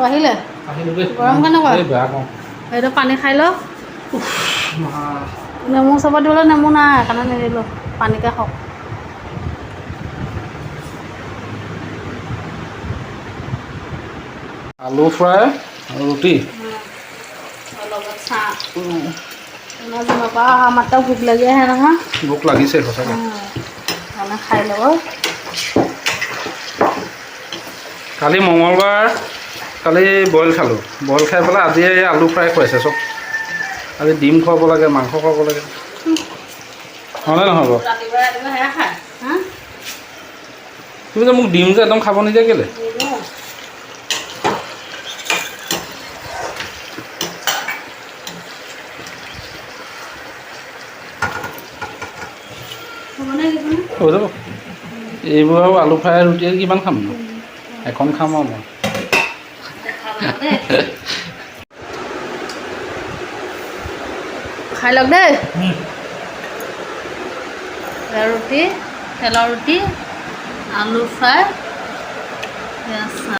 আহিলে গৰম কেনেকুৱা এইটো পানী খাই লওক নেমু চবত দিবলৈ নেমু নাই সেইকাৰণে নিদিলোঁ পানীকে খাওক আলু ফ্ৰাই আৰু ৰুটি লগত চাহ জিমৰ পৰা অহা মাত্ৰ ভোক লাগি আহে নহয় ভোক লাগিছে সঁচাকৈ সেইকাৰণে খাই ল'ব কালি মঙলবাৰ কালি বইল খালোঁ বইল খাই পেলাই আজি এই আলু ফ্ৰাই খুৱাইছে চব আজি ডিম খুৱাব লাগে মাংস খুৱাব লাগে হয়নে নহয় বাৰু ৰাতিপুৱা সেয়া খায় তুমি যে মোক ডিম যে একদম খাব নিদিয়া কেলৈ হৈ যাব এইবোৰ আৰু আলু ফ্ৰাই ৰুটিয়ে কিমান খাম ন এখন খাম আৰু মই খাই লওক দেই ৰুটি তেলৰ ৰুটি আলু ফ্ৰাই